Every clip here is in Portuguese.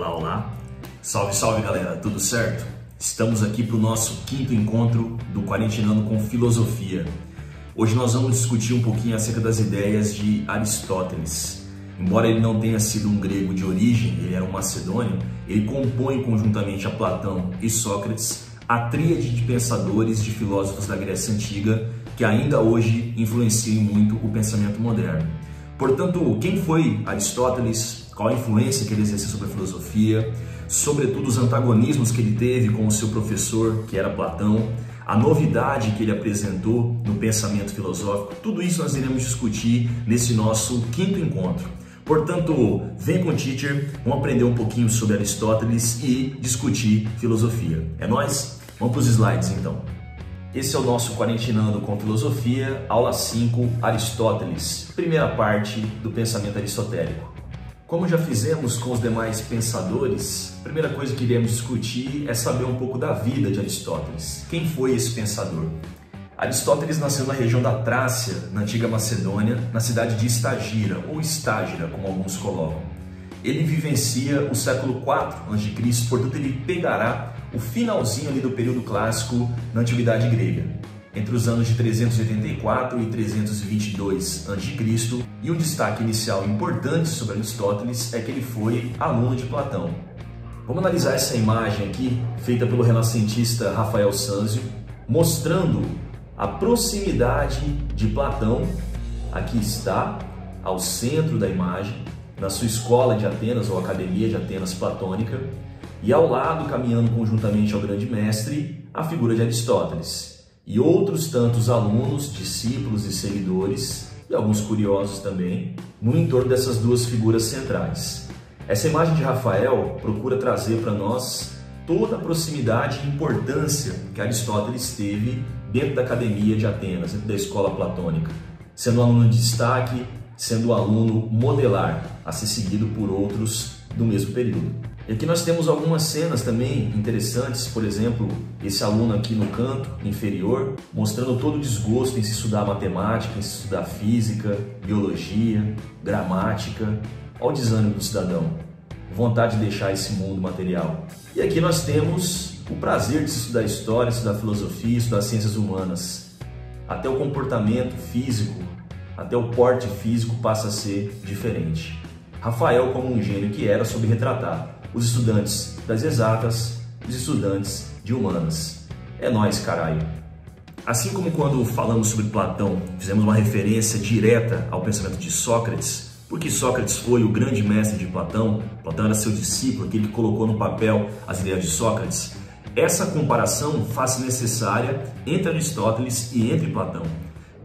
Olá, olá! Salve, salve galera, tudo certo? Estamos aqui para o nosso quinto encontro do Quarentinando com Filosofia. Hoje nós vamos discutir um pouquinho acerca das ideias de Aristóteles. Embora ele não tenha sido um grego de origem, ele era um macedônio, ele compõe conjuntamente a Platão e Sócrates a tríade de pensadores, de filósofos da Grécia Antiga que ainda hoje influenciam muito o pensamento moderno. Portanto, quem foi Aristóteles? Qual a influência que ele exerceu sobre a filosofia? Sobretudo os antagonismos que ele teve com o seu professor, que era Platão, a novidade que ele apresentou no pensamento filosófico, tudo isso nós iremos discutir nesse nosso quinto encontro. Portanto, vem com o teacher, vamos aprender um pouquinho sobre Aristóteles e discutir filosofia. É nóis? Vamos para os slides então. Esse é o nosso Quarentinando com Filosofia, aula 5, Aristóteles, primeira parte do pensamento aristotélico. Como já fizemos com os demais pensadores, a primeira coisa que iremos discutir é saber um pouco da vida de Aristóteles. Quem foi esse pensador? Aristóteles nasceu na região da Trácia, na antiga Macedônia, na cidade de Estagira, ou Estágira, como alguns colocam. Ele vivencia o século IV a.C., portanto ele pegará o finalzinho ali do período clássico na Antiguidade Grega, entre os anos de 384 e 322 a.C., e um destaque inicial importante sobre Aristóteles é que ele foi aluno de Platão. Vamos analisar essa imagem aqui, feita pelo renascentista Rafael Sanzio, mostrando a proximidade de Platão. Aqui está, ao centro da imagem, na sua escola de Atenas, ou Academia de Atenas Platônica, e ao lado, caminhando conjuntamente ao grande mestre, a figura de Aristóteles. E outros tantos alunos, discípulos e seguidores, e alguns curiosos também, no entorno dessas duas figuras centrais. Essa imagem de Rafael procura trazer para nós toda a proximidade e importância que Aristóteles teve dentro da Academia de Atenas, dentro da escola platônica, sendo um aluno de destaque, sendo um aluno modelar, a ser seguido por outros do mesmo período. E aqui nós temos algumas cenas também interessantes, por exemplo, esse aluno aqui no canto inferior, mostrando todo o desgosto em se estudar matemática, em se estudar física, biologia, gramática. Olha o desânimo do cidadão, vontade de deixar esse mundo material. E aqui nós temos o prazer de se estudar história, estudar filosofia, estudar ciências humanas. Até o comportamento físico, até o porte físico passa a ser diferente. Rafael, como um gênio que era, soube retratar os estudantes das exatas, os estudantes de humanas. É nóis, caralho! Assim como quando falamos sobre Platão, fizemos uma referência direta ao pensamento de Sócrates, porque Sócrates foi o grande mestre de Platão, Platão era seu discípulo, aquele que colocou no papel as ideias de Sócrates, essa comparação faz-se necessária entre Aristóteles e entre Platão.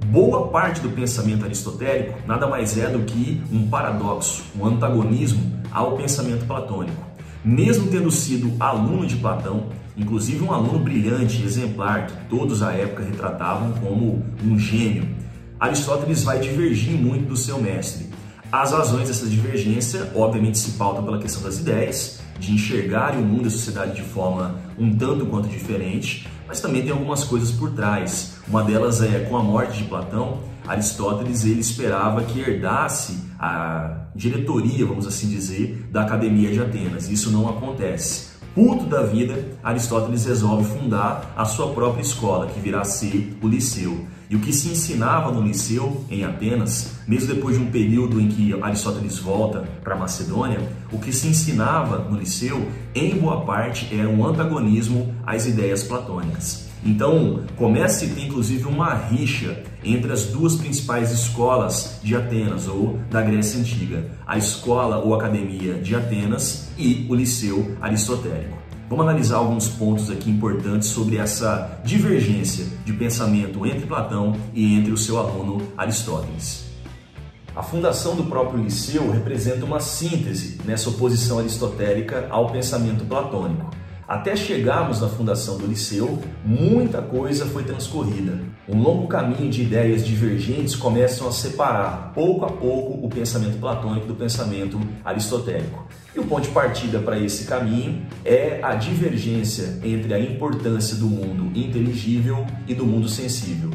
Boa parte do pensamento aristotélico nada mais é do que um paradoxo, um antagonismo ao pensamento platônico. Mesmo tendo sido aluno de Platão, inclusive um aluno brilhante, exemplar, que todos à época retratavam como um gênio, Aristóteles vai divergir muito do seu mestre. As razões dessa divergência, obviamente, se pautam pela questão das ideias, de enxergarem o mundo e a sociedade de forma um tanto quanto diferente, mas também tem algumas coisas por trás. Uma delas é, com a morte de Platão, Aristóteles ele esperava que herdasse a diretoria, vamos assim dizer, da Academia de Atenas. Isso não acontece. Puto da vida, Aristóteles resolve fundar a sua própria escola, que virá a ser o Liceu. E o que se ensinava no Liceu, em Atenas, mesmo depois de um período em que Aristóteles volta para a Macedônia, o que se ensinava no Liceu, em boa parte, era um antagonismo às ideias platônicas. Então, começa a ter inclusive uma rixa entre as duas principais escolas de Atenas, ou da Grécia Antiga, a escola ou academia de Atenas e o Liceu aristotélico. Vamos analisar alguns pontos aqui importantes sobre essa divergência de pensamento entre Platão e entre o seu aluno Aristóteles. A fundação do próprio Liceu representa uma síntese nessa oposição aristotélica ao pensamento platônico. Até chegarmos na fundação do Liceu, muita coisa foi transcorrida. Um longo caminho de ideias divergentes começam a separar, pouco a pouco, o pensamento platônico do pensamento aristotélico. E o ponto de partida para esse caminho é a divergência entre a importância do mundo inteligível e do mundo sensível.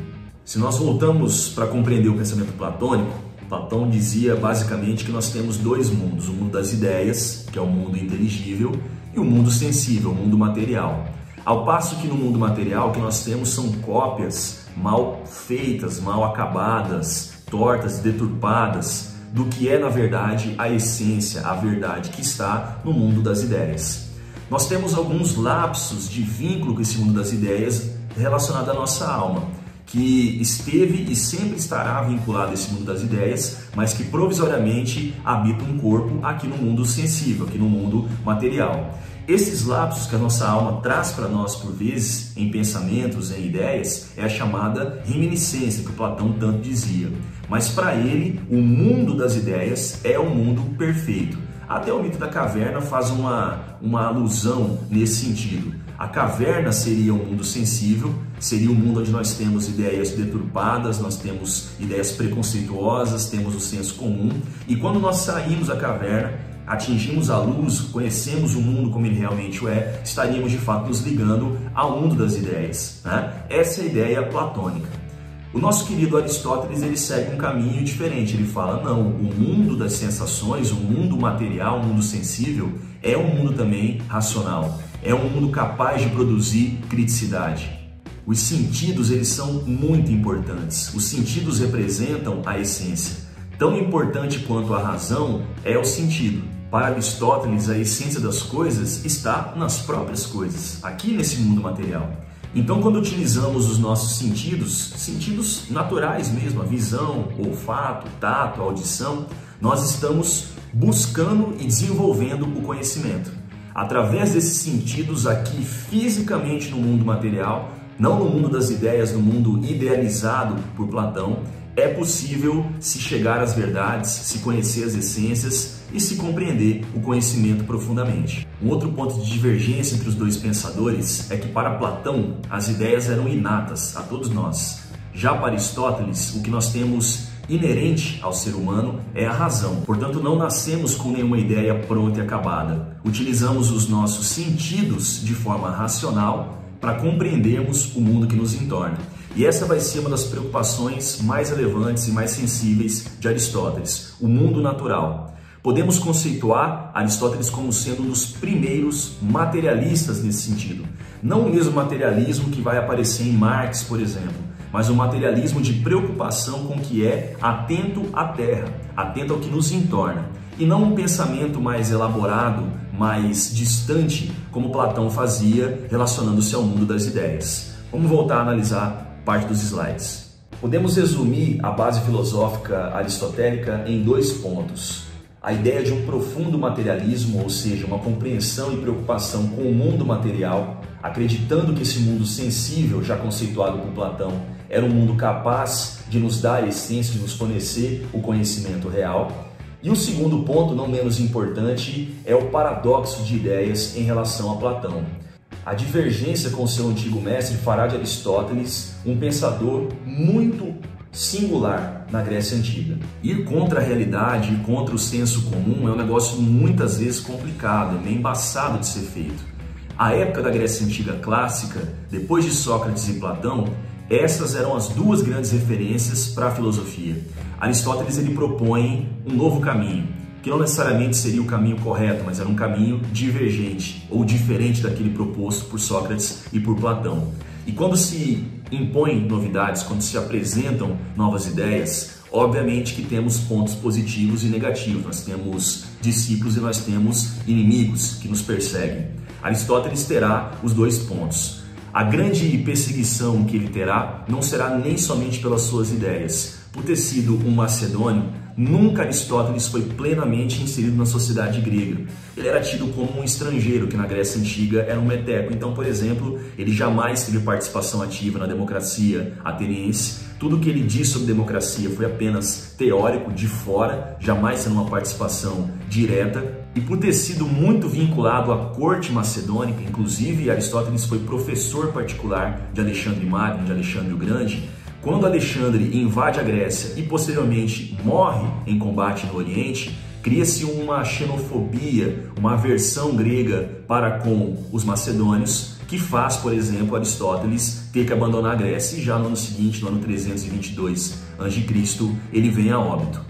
Se nós voltamos para compreender o pensamento platônico, Platão dizia basicamente que nós temos dois mundos, o mundo das ideias, que é o mundo inteligível, e o mundo sensível, o mundo material. Ao passo que no mundo material o que nós temos são cópias mal feitas, mal acabadas, tortas, deturpadas, do que é na verdade a essência, a verdade que está no mundo das ideias. Nós temos alguns lapsos de vínculo com esse mundo das ideias relacionado à nossa alma, que esteve e sempre estará vinculado a esse mundo das ideias, mas que provisoriamente habita um corpo aqui no mundo sensível, aqui no mundo material. Esses lapsos que a nossa alma traz para nós por vezes, em pensamentos, em ideias, é a chamada reminiscência, que o Platão tanto dizia. Mas para ele, o mundo das ideias é o mundo perfeito. Até o mito da caverna faz uma alusão nesse sentido. A caverna seria um mundo sensível, seria um mundo onde nós temos ideias deturpadas, nós temos ideias preconceituosas, temos o senso comum, e quando nós saímos da caverna, atingimos a luz, conhecemos o mundo como ele realmente é, estaríamos de fato nos ligando ao mundo das ideias, né? Essa é a ideia platônica. O nosso querido Aristóteles, ele segue um caminho diferente, ele fala, não, o mundo das sensações, o mundo material, o mundo sensível, é um mundo também racional, é um mundo capaz de produzir criticidade. Os sentidos, eles são muito importantes, os sentidos representam a essência. Tão importante quanto a razão é o sentido. Para Aristóteles, a essência das coisas está nas próprias coisas, aqui nesse mundo material. Então, quando utilizamos os nossos sentidos naturais mesmo, a visão, o olfato, o tato, a audição, nós estamos buscando e desenvolvendo o conhecimento. Através desses sentidos aqui fisicamente no mundo material, não no mundo das ideias, no mundo idealizado por Platão, é possível se chegar às verdades, se conhecer as essências e se compreender o conhecimento profundamente. Um outro ponto de divergência entre os dois pensadores é que para Platão as ideias eram inatas a todos nós. Já para Aristóteles, o que nós temos inerente ao ser humano é a razão. Portanto, não nascemos com nenhuma ideia pronta e acabada. Utilizamos os nossos sentidos de forma racional para compreendermos o mundo que nos entorna. E essa vai ser uma das preocupações mais relevantes e mais sensíveis de Aristóteles, o mundo natural. Podemos conceituar Aristóteles como sendo um dos primeiros materialistas nesse sentido. Não o mesmo materialismo que vai aparecer em Marx, por exemplo, mas um materialismo de preocupação com o que é atento à terra, atento ao que nos entorna. E não um pensamento mais elaborado, mais distante, como Platão fazia, relacionando-se ao mundo das ideias. Vamos voltar a analisar parte dos slides. Podemos resumir a base filosófica aristotélica em dois pontos. A ideia de um profundo materialismo, ou seja, uma compreensão e preocupação com o mundo material, acreditando que esse mundo sensível, já conceituado por Platão, era um mundo capaz de nos dar a essência, de nos fornecer o conhecimento real. E o segundo ponto, não menos importante, é o paradoxo de ideias em relação a Platão. A divergência com seu antigo mestre fará de Aristóteles um pensador muito singular na Grécia Antiga. Ir contra a realidade, ir contra o senso comum é um negócio muitas vezes complicado, é meio embaçado de ser feito. A época da Grécia Antiga clássica, depois de Sócrates e Platão, essas eram as duas grandes referências para a filosofia. Aristóteles ele propõe um novo caminho, que não necessariamente seria o caminho correto, mas era um caminho divergente ou diferente daquele proposto por Sócrates e por Platão. E quando se impõem novidades, quando se apresentam novas ideias, obviamente que temos pontos positivos e negativos. Nós temos discípulos e nós temos inimigos que nos perseguem. Aristóteles terá os dois pontos. A grande perseguição que ele terá não será nem somente pelas suas ideias. Por ter sido um macedônio, nunca Aristóteles foi plenamente inserido na sociedade grega. Ele era tido como um estrangeiro, que na Grécia Antiga era um meteco. Então, por exemplo, ele jamais teve participação ativa na democracia ateniense. Tudo que ele diz sobre democracia foi apenas teórico, de fora, jamais sendo uma participação direta. E por ter sido muito vinculado à corte macedônica, inclusive Aristóteles foi professor particular de Alexandre Magno, de Alexandre o Grande, quando Alexandre invade a Grécia e posteriormente morre em combate no Oriente, cria-se uma xenofobia, uma aversão grega para com os macedônios, que faz, por exemplo, Aristóteles ter que abandonar a Grécia e já no ano seguinte, no ano 322 a.C., ele vem a óbito.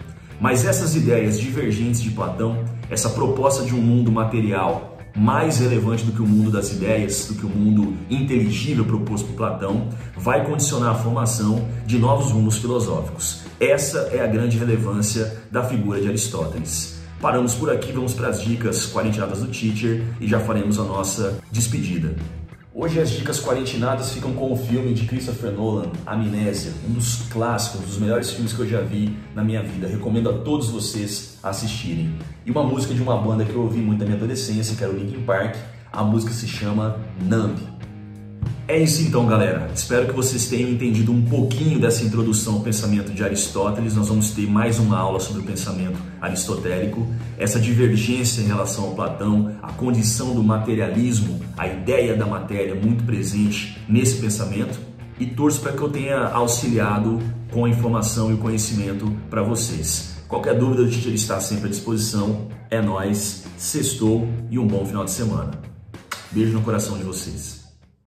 Mas essas ideias divergentes de Platão, essa proposta de um mundo material mais relevante do que o mundo das ideias, do que o mundo inteligível proposto por Platão, vai condicionar a formação de novos rumos filosóficos. Essa é a grande relevância da figura de Aristóteles. Paramos por aqui, vamos para as dicas quarentinadas do Teacher e já faremos a nossa despedida. Hoje as dicas quarentinadas ficam com o filme de Christopher Nolan, Amnésia, um dos clássicos, um dos melhores filmes que eu já vi na minha vida. Recomendo a todos vocês assistirem. E uma música de uma banda que eu ouvi muito na minha adolescência, que era o Linkin Park, a música se chama Numb. É isso então, galera. Espero que vocês tenham entendido um pouquinho dessa introdução ao pensamento de Aristóteles. Nós vamos ter mais uma aula sobre o pensamento aristotélico, essa divergência em relação ao Platão, a condição do materialismo, a ideia da matéria muito presente nesse pensamento. E torço para que eu tenha auxiliado com a informação e o conhecimento para vocês. Qualquer dúvida, o Teacher está sempre à disposição. É nóis, sextou e um bom final de semana. Beijo no coração de vocês.